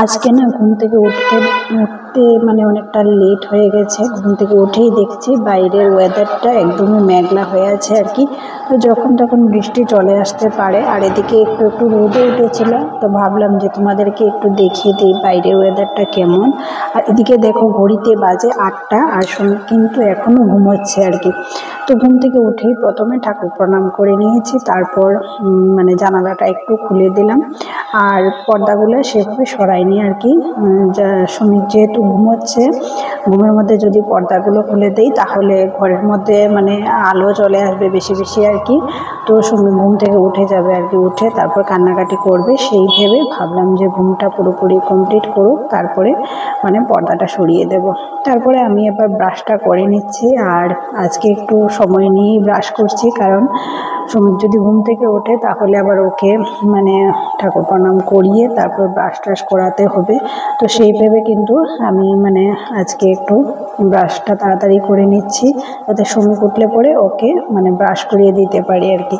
আজকে না ঘুম থেকে উঠতে মানে অনেকটা লেট হয়ে গেছে। ঘুম থেকে উঠেই দেখছি বাইরের ওয়েদারটা একদমই মেঘলা হয়ে আছে আর কি। তো যখন তখন বৃষ্টি চলে আসতে পারে। আর এদিকে একটু একটু রোদে উঠেছিল, তো ভাবলাম যে তোমাদেরকে একটু দেখিয়ে দিই বাইরের ওয়েদারটা কেমন। আর এদিকে দেখো ঘড়িতে বাজে 8টা, আর সুমিত কিন্তু এখনও ঘুমোচ্ছে আর কি। তো ঘুম থেকে উঠেই প্রথমে ঠাকুর প্রণাম করে নিয়েছি, তারপর মানে জানালাটা একটু খুলে দিলাম। আর পর্দাগুলো সেভাবে সরাইনি আর কি। সুমিত যেহেতু ঘুমোচ্ছে, ঘুমের মধ্যে যদি পর্দাগুলো খুলে দিই তাহলে ঘরের মধ্যে মানে আলো চলে আসবে বেশি বেশি আর কি। তো সুমিত ঘুম থেকে উঠে যাবে আর কি, উঠে তারপর কান্নাকাটি করবে। সেই ভেবে ভাবলাম যে ঘুমটা পুরোপুরি কমপ্লিট করুক, তারপরে মানে পর্দাটা সরিয়ে দেব। তারপরে আমি এবার ব্রাশটা করে নিচ্ছি। আর আজকে একটু সময় নিয়েই ব্রাশ করছি, কারণ সুমিত যদি ঘুম থেকে ওঠে তাহলে আবার ওকে মানে ঠাকুর প্রণাম করিয়ে তারপর ব্রাশ ট্রাশ করাতে হবে। তো সেই ভেবে কিন্তু আমি মানে আজকে একটু ব্রাশটা তাড়াতাড়ি করে নিচ্ছি, যাতে সুমিত উঠলে পরে ওকে মানে ব্রাশ করিয়ে দিতে পারি আর কি।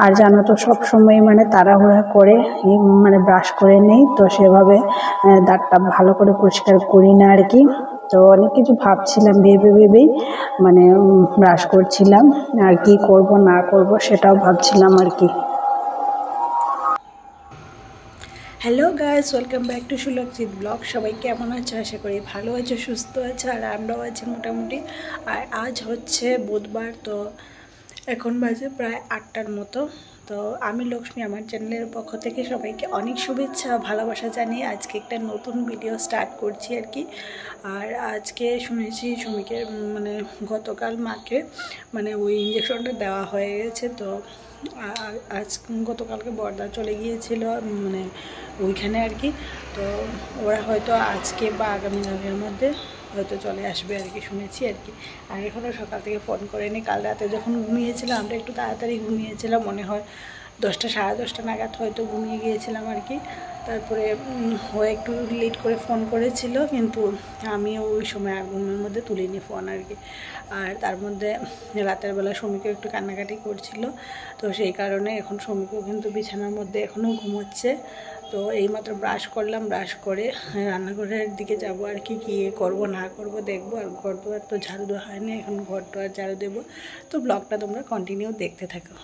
আর জানো তো সবসময় মানে তাড়াহুড়া করে মানে ব্রাশ করে নেই, তো সেভাবে দাঁতটা ভালো করে পরিষ্কার করি না আর কি। তো অনেক কিছু ভাবছিলাম, ভেবেই মানে ব্রাশ করছিলাম। আর কি করব না করব সেটাও ভাবছিলাম আর কি। Hello guys, welcome back to Sulakshita blog. সবাই কেমন আছে? আশা করি ভালো আছে, সুস্থ আছে, আর আমরাও আছি মোটামুটি। আর আজ হচ্ছে বুধবার, তো এখন বাজে প্রায় 8টার মতো। তো আমি লক্ষ্মী, আমার চ্যানেলের পক্ষ থেকে সবাইকে অনেক শুভেচ্ছা ভালোবাসা জানিয়ে আজকে একটা নতুন ভিডিও স্টার্ট করছি আর কি। আর আজকে শুনেছি সুমিকে মানে গতকাল মাকে মানে ওই ইঞ্জেকশনটা দেওয়া হয়ে গেছে। তো আজ গতকালকে বর্দা চলে গিয়েছিল মানে ওইখানে আর কি। তো ওরা হয়তো আজকে বা আগামীকালের মধ্যে হয়তো চলে আসবে আর কি, শুনেছি আর কি। আর এখনও সকাল থেকে ফোন করেনি। কাল রাতে যখন ঘুমিয়েছিলাম, আমরা একটু তাড়াতাড়ি ঘুমিয়েছিলাম, মনে হয় 10টা সাড়ে 10টা নাগাদ হয়তো ঘুমিয়ে গিয়েছিলাম আর কি। তারপরে ও একটু লেট করে ফোন করেছিল, কিন্তু আমিও ওই সময় ঘুমের মধ্যে তুলিনি ফোন আর কি। আর তার মধ্যে রাতের বেলা সুমিকেও একটু কান্নাকাটি করছিল, তো সেই কারণে এখন সুমিকেও কিন্তু বিছানার মধ্যে এখনও ঘুমোচ্ছে। তো এইমাত্র ব্রাশ করলাম, ব্রাশ করে রান্নাঘরের দিকে যাব আর কি, গিয়ে করব না করব দেখবো। আর ঘর দুয়ার তো ঝাড়ু দেওয়া হয়নি, এখন ঘর দুয়ার ঝাড়ু দেবো। তো ব্লগটা তোমরা কন্টিনিউ দেখতে থাকো।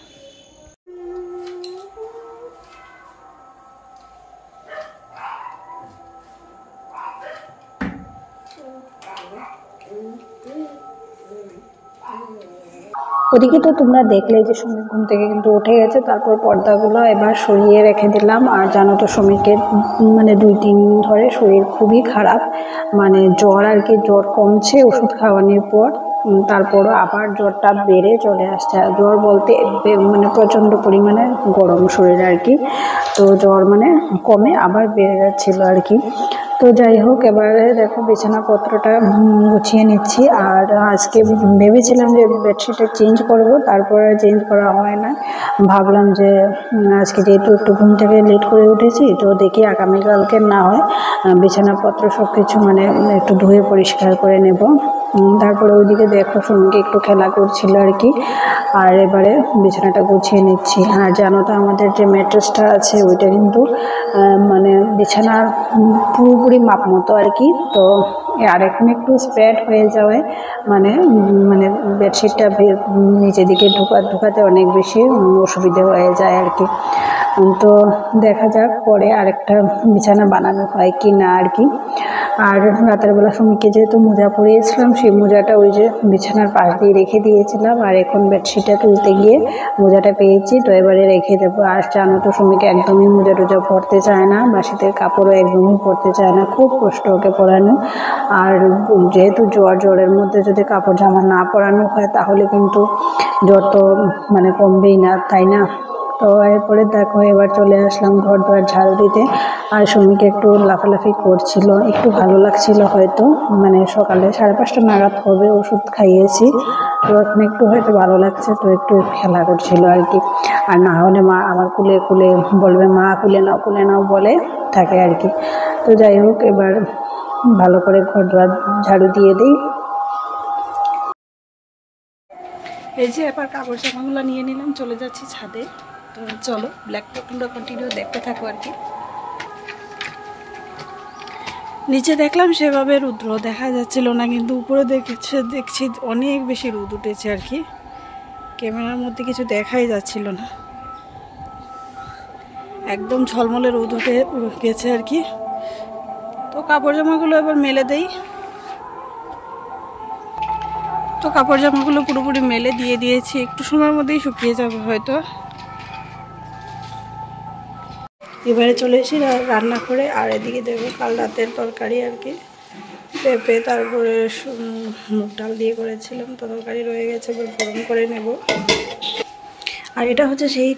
ওদিকে তো তোমরা দেখলে যে সুমিত ঘুম থেকে কিন্তু উঠে গেছে, তারপর পর্দাগুলো এবার সরিয়ে রেখে দিলাম। আর জানো তো সুমিকের মানে 2-3 দিন ধরে শরীর খুবই খারাপ, মানে জ্বর আর কি। জ্বর কমছে ওষুধ খাওয়ানোর পর, তারপরও আবার জ্বরটা বেড়ে চলে আসছে। জ্বর বলতে মানে প্রচণ্ড পরিমাণে গরম শরীর আর কি। তো জ্বর মানে কমে আবার বেড়ে যাচ্ছিল আর কি। তো যাই হোক, এবারে দেখো বিছানাপত্রটা গুছিয়ে নিচ্ছি। আর আজকে ভেবেছিলাম যে বেডশিটটা চেঞ্জ করব, তারপরে চেঞ্জ করা হয় না। ভাবলাম যে আজকে যেহেতু একটু ঘুম থেকে লেট করে উঠেছি, তো দেখি আগামীকালকে না হয় বিছানাপত্র সব কিছু মানে একটু ধুয়ে পরিষ্কার করে নেব। তারপরে ওইদিকে দেখো সুমিকে একটু খেলা করছিল আর কি। আর এবারে বিছানাটা গুছিয়ে নিচ্ছি। আর জানো তো আমাদের যে ম্যাট্রেসটা আছে ওইটা কিন্তু মানে বিছানার পুরোপুরি মাপ মতো আর কি। তো আর এখন একটু স্প্রেড হয়ে যাওয়ায় মানে মানে বেডশিটটা নিচের দিকে ঢোকাতে অনেক বেশি অসুবিধে হয়ে যায় আর কি। তো দেখা যাক পরে আরেকটা বিছানা বানানো হয় কি না আর কি। আর রাতের বেলা সুমিকে যেহেতু মোজা পরিয়েছিলাম, সেই মোজাটা ওই যে বিছানার পাশ দিয়ে রেখে দিয়েছিলাম। আর এখন বেডশিটটা তুলতে গিয়ে মোজাটা পেয়েছি, তো এবারে রেখে দেবো। আর জানো তো সুমিকে একদমই মোজা টোজা পরতে চায় না, বাসিতের কাপড়ও একদমই পরতে চায় না, খুব কষ্ট ওকে পরানো। আর যেহেতু জ্বরের মধ্যে যদি কাপড় জামা না পরানো হয় তাহলে কিন্তু জ্বর তো মানে কমবেই না, তাই না? তো এরপরে দেখো এবার চলে আসলাম ঘর দুয়ার ঝাড়ু দিতে। আর সুমিকে একটু লাফালাফি করছিল, একটু ভালো লাগছিল হয়তো, মানে সকালে 5:30 নাগাদ হবে, ওষুধ খাইয়েছি, তো এখন একটু হয়তো ভালো লাগছে, তো একটু খেলা করছিল আর কি। আর না হলে মা আমার কুলে কুলে বলবে, মা কুলে নাও বলে থাকে আর কি। তো যাই হোক, এবার ভালো করে ঘর দুয়ার ঝাড়ু দিয়ে দিই। এই যে এবার কাপড় জামাগুলো নিয়ে নিলাম, চলে যাচ্ছি ছাদে। তো চলো ব্ল্যাকটা তোমরা কন্টিনিউ দেখতে থাকো আর কি। নিচে দেখলাম সেভাবে রুদ্র দেখা যাচ্ছিল না, কিন্তু উপরে দেখছি অনেক বেশি রোদ উঠেছে আর কি। ক্যামেরার মধ্যে কিছু দেখাই যাচ্ছিল না, একদম ঝলমলে রোদ উঠে গেছে আর কি। তো কাপড় জামাগুলো এবার মেলে দেই। তো কাপড় জামাগুলো পুরোপুরি মেলে দিয়ে দিয়েছি, একটু সময়ের মধ্যেই শুকিয়ে যাবে হয়তো। এবারে চলে এসে রান্না করে, আর এদিকে দেবো কাল রাতের তরকারি আর কি। পেঁপে তারপরে মুগ ডাল দিয়ে করেছিলাম, তো তরকারি রয়ে গেছে, এবার গরম করে নেব। আর এটা হচ্ছে সেই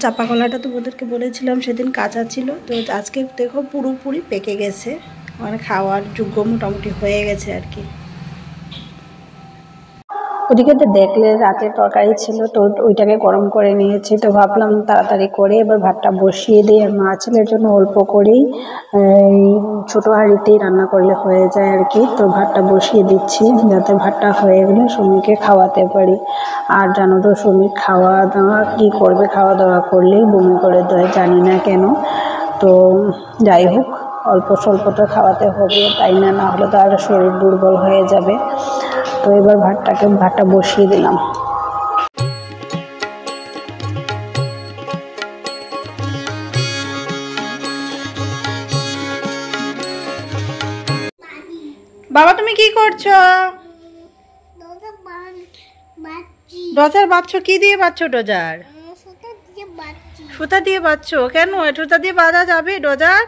চাপা কলাটা, তো ওদেরকে বলেছিলাম সেদিন কাঁচা ছিল, তো আজকে দেখো পুরোপুরি পেকে গেছে, মানে খাওয়ার যোগ্য মোটামুটি হয়ে গেছে আর কি। ওদিকে তো দেখলে রাতের তরকারি ছিল, তো ওইটাকে গরম করে নিয়েছি। তো ভাবলাম তাড়াতাড়ি করে এবার ভাতটা বসিয়ে দিই। আর মা ছেলের জন্য অল্প করেই ছোটো হাঁড়িতেই রান্না করলে হয়ে যায় আর কি। তো ভাতটা বসিয়ে দিচ্ছি, যাতে ভাতটা হয়ে গেলে সুমিকে খাওয়াতে পারি। আর জানো তো সুমি খাওয়া দাওয়া কী করবে, খাওয়া দাওয়া করলেই বমি করে দেয়, জানি না কেন। তো যাই হোক, অল্প স্বল্প তো খাওয়াতে হবে, তাই না? না হলে তো আরও শরীর দুর্বল হয়ে যাবে। তো এবার ভাতটা বসিয়ে দিলাম। বাবা তুমি কি করছো? ডজার বাচ্চো? কি দিয়ে বাচ্চো ডজার? সুতা দিয়ে বাচ্চো? কেন সুতা দিয়ে বাঁধা যাবে ডজার?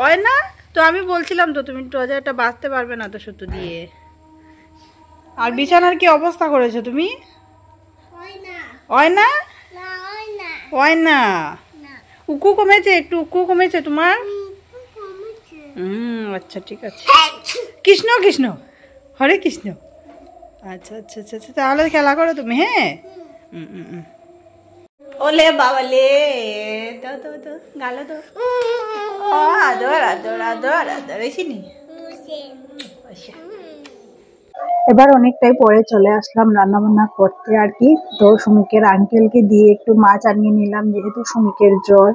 হয় না তো, আমি বলছিলাম তো তুমি ডজারটা বাঁধতে পারবে না তো সুতো দিয়ে। আর বিছানার কি অবস্থা করেছো তুমি? হয় না, হয় না। উকু কমেছে, একটু উকু কমেছে তোমার? আচ্ছা ঠিক আছে। কৃষ্ণ কৃষ্ণ, হরে কৃষ্ণ। আচ্ছা আচ্ছা আচ্ছা আচ্ছা, তাহলে খেলা করো তুমি। হ্যাঁ। ওলে বাবালে, দাও দাও দাও, গালো দাও। ও আদর আদর আদর আদর, এসিনি। এবার অনেকটাই পরে চলে আসলাম রান্না বান্না করতে আর কি। তো সুমিকের আঙ্কেলকে দিয়ে একটু মাছ আনিয়ে নিলাম, যেহেতু সুমিকের জ্বর।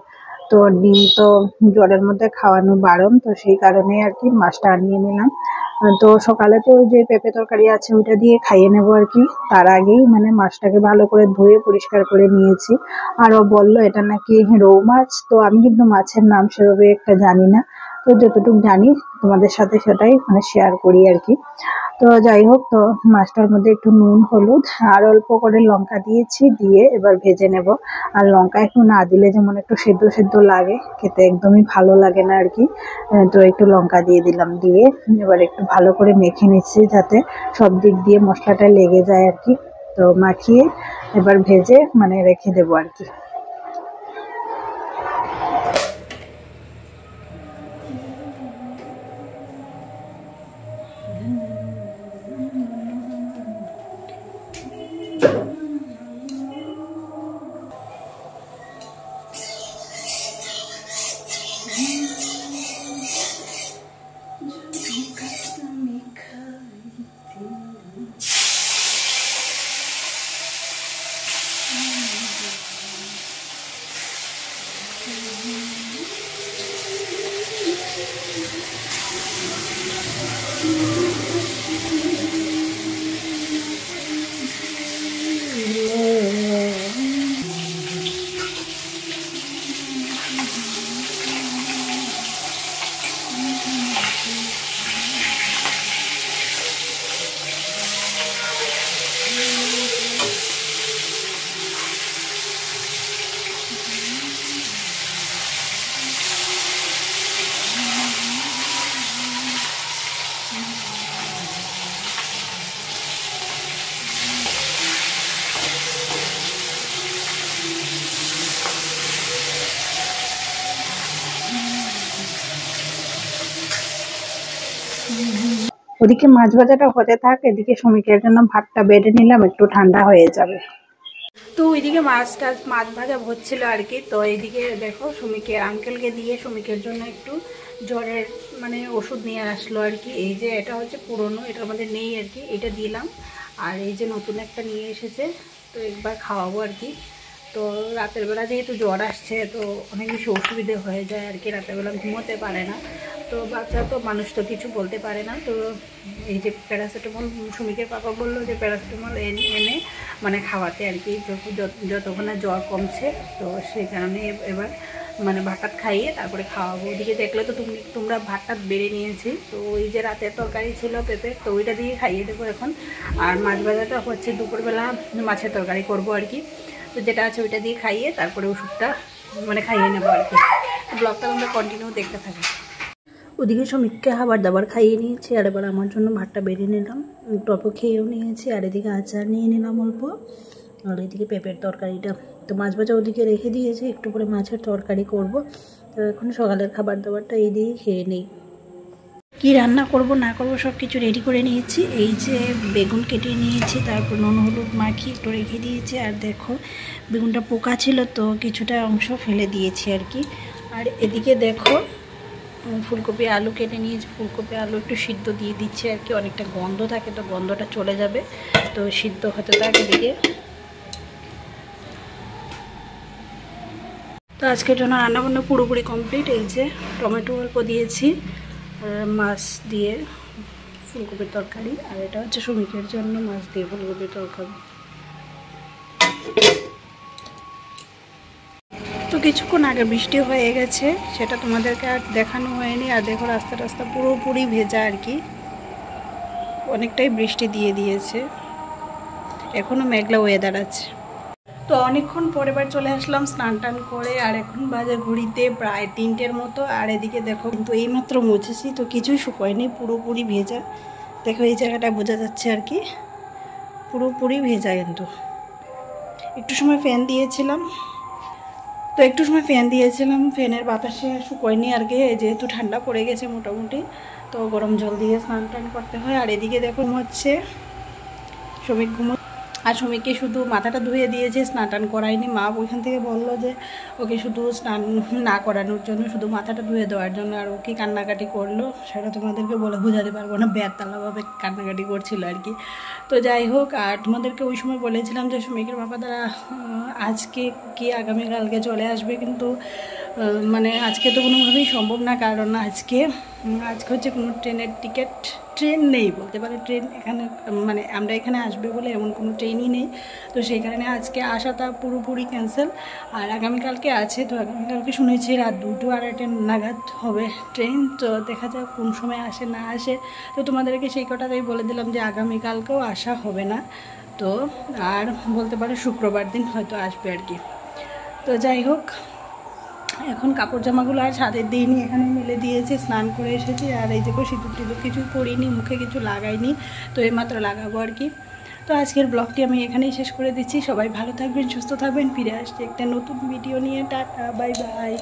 তো ডিম তো জ্বরের মধ্যে খাওয়ানো বারণ, তো সেই কারণে আর কি মাছটা আনিয়ে নিলাম। তো সকালে তো যে পেঁপে তরকারি আছে ওইটা দিয়ে খাইয়ে নেবো আর কি। তার আগেই মানে মাছটাকে ভালো করে ধুয়ে পরিষ্কার করে নিয়েছি। আর ও বললো এটা নাকি রৌ মাছ, তো আমি কিন্তু মাছের নাম সেভাবে একটা জানি না। তো যতটুকু জানি তোমাদের সাথে সেটাই মানে শেয়ার করি আর কি। তো যাই হোক, তো মাছটার মধ্যে একটু নুন হলুদ আর অল্প করে লঙ্কা দিয়েছি, দিয়ে এবার ভেজে নেব। আর লঙ্কা একটু না দিলে যেমন একটু সেদ্ধ সেদ্ধ লাগে, খেতে একদমই ভালো লাগে না আর কি। তো একটু লঙ্কা দিয়ে দিলাম, দিয়ে এবার একটু ভালো করে মেখে নিচ্ছি, যাতে সব দিক দিয়ে মশলাটা লেগে যায় আর কি। তো মাখিয়ে এবার ভেজে মানে রেখে দেবো আর কি। ওদিকে মাছ ভাজাটা হতে থাক, এদিকে সুমিকের জন্য ভাতটা বেড়ে নিলাম, একটু ঠান্ডা হয়ে যাবে। তো ওইদিকে মাছ ভাজা হচ্ছিল আর কি। তো এইদিকে দেখো সুমিকের আঙ্কেলকে দিয়ে সুমিকের জন্য একটু জ্বরের মানে ওষুধ নিয়ে আসলো আর কি। এই যে এটা হচ্ছে পুরনো, এটা আমাদের নেই আর কি, এটা দিলাম। আর এই যে নতুন একটা নিয়ে এসেছে, তো একবার খাওয়াবো আর কি। তো রাতের বেলা যেহেতু জ্বর আসছে, তো অনেক বেশি অসুবিধে হয়ে যায় আর কি, রাতের বেলা ঘুমোতে পারে না। তো বাচ্চা তো মানুষ তো কিছু বলতে পারে না। তো এই যে প্যারাসিটামল, সুমিকের পাপা বললো যে প্যারাসিটামল এনে মানে খাওয়াতে আর কি, যতক্ষণ না জ্বর কমছে। তো সেই কারণে এবার মানে ভাতটাত খাইয়ে তারপরে খাওয়াবো। ওদিকে দেখলে তো তোমরা ভাতটাত বেড়ে নিয়েছি। তো ওই যে রাতের তরকারি ছিল পেঁপে, তো ওইটা দিয়ে খাইয়ে দেবো এখন। আর মাছ ভাজাটা হচ্ছে দুপুরবেলা মাছের তরকারি করবো আর কি। তো যেটা আছে ওইটা দিয়ে খাইয়ে তারপরে ওষুধটা মানে খাইয়ে নেবো আর কি। ব্লগটা তোমরা কন্টিনিউ দেখতে থাকো। ওদিকে সমীককে খাবার দাবার খাইয়ে নিয়েছি, আর এবার আমার জন্য ভাতটা বেড়ে নিলাম, একটু অল্প খেয়েও নিয়েছি। আর এদিকে আচার নিয়ে নিলাম অল্প, আর এদিকে পেঁপের তরকারিটা। তো মাছ ভাজা ওদিকে রেখে দিয়েছি, একটু করে মাছের তরকারি করব। তো এখন সকালের খাবার দাবারটা এই দিয়েই খেয়ে নিই। কী রান্না করব না করব সব কিছু রেডি করে নিয়েছি। এই যে বেগুন কেটে নিয়েছি, তারপর নুন হলুদ মাখিয়ে একটু রেখে দিয়েছি। আর দেখো বেগুনটা পোকা ছিল তো কিছুটা অংশ ফেলে দিয়েছি আর কি। আর এদিকে দেখো ফুলকপি আলু কেটে নিয়েছি, ফুলকপি আলু একটু সিদ্ধ দিয়ে দিচ্ছি আর কি। অনেকটা গন্ধ থাকে, তো গন্ধটা চলে যাবে, তো সিদ্ধ হতে থাকে এদিকে। তো আজকের জন্য রান্নাবান্না পুরোপুরি কমপ্লিট। এই যে টমেটো অল্প দিয়েছি, মাছ দিয়ে ফুলকপির তরকারি। আর এটা হচ্ছে সুমিকের জন্য মাছ দিয়ে ফুলকপির তরকারি। তো কিছুক্ষণ আগে বৃষ্টি হয়ে গেছে, সেটা তোমাদেরকে আর দেখানো হয়নি। আর দেখো রাস্তা পুরোপুরি ভেজা আর কি, অনেকটাই বৃষ্টি দিয়ে দিয়েছে, এখনও মেঘলা ওয়েদার আছে। তো অনেকক্ষণ পরে বার চলে আসলাম স্নান টান করে। আর এখন বাজে ঘড়িতে প্রায় 3টের মতো। আর এদিকে দেখো কিন্তু এইমাত্র মুছেছি, তো কিছুই শুকোয়নি, পুরোপুরি ভেজা। দেখো এই জায়গাটা বোঝা যাচ্ছে আর কি, পুরোপুরি ভেজা। কিন্তু একটু সময় ফ্যান দিয়েছিলাম, ফ্যানের বাতাসে শুকোয়নি আর কি, যেহেতু ঠান্ডা পড়ে গেছে মোটামুটি। তো গরম জল দিয়ে স্নান টান করতে হয়। আর এদিকে দেখো হচ্ছে শ্রমিক আর শ্রমিককে শুধু মাথাটা ধুয়ে দিয়েছে, স্নান টান করায়নি। মা ওইখান থেকে বললো যে ওকে শুধু স্নান না করানোর জন্য, শুধু মাথাটা ধুয়ে দেওয়ার জন্য। আর ও কি কান্নাকাটি করলো সেটা তোমাদেরকে বলে বোঝাতে পারবো না, বেতালাভাবে কান্নাকাটি করছিল আর কি। তো যাই হোক, আর তোমাদেরকে ওই সময় বলেছিলাম যে শ্রমিকের বাবা তারা আজকে কি আগামীকালকে চলে আসবে, কিন্তু মানে আজকে তো কোনোভাবেই সম্ভব না, কারণ আজকে হচ্ছে কোনো ট্রেন নেই বলতে পারে। ট্রেন এখানে মানে আমরা এখানে আসবে বলে এমন কোনো ট্রেনই নেই। তো সেই কারণে আজকে আসাটা পুরোপুরি ক্যান্সেল। আর আগামীকালকে আছে, তো আগামীকালকে শুনেছি রাত 2 2:30 নাগাদ হবে ট্রেন। তো দেখা যাক কোন সময় আসে না আসে। তো তোমাদেরকে সেই কথাটাই বলে দিলাম যে আগামীকালকেও আসা হবে না। তো আর বলতে পারে শুক্রবার দিন হয়তো আসবে আর কি। তো যাই হোক, এখন কাপড় জামাগুলো আর ছাদের দিইনি, এখানে মেলে দিয়েছি, স্নান করে এসেছি। আর এই দেখো সিঁদুর টিঁদুর কিছু পরিনি, মুখে কিছু লাগাইনি, তো এইমাত্র লাগাবো আর কি। তো আজকের ব্লগটি আমি এখানেই শেষ করে দিচ্ছি। সবাই ভালো থাকবেন, সুস্থ থাকবেন, ফিরে আসছি একটা নতুন ভিডিও নিয়ে। Tata, bye bye.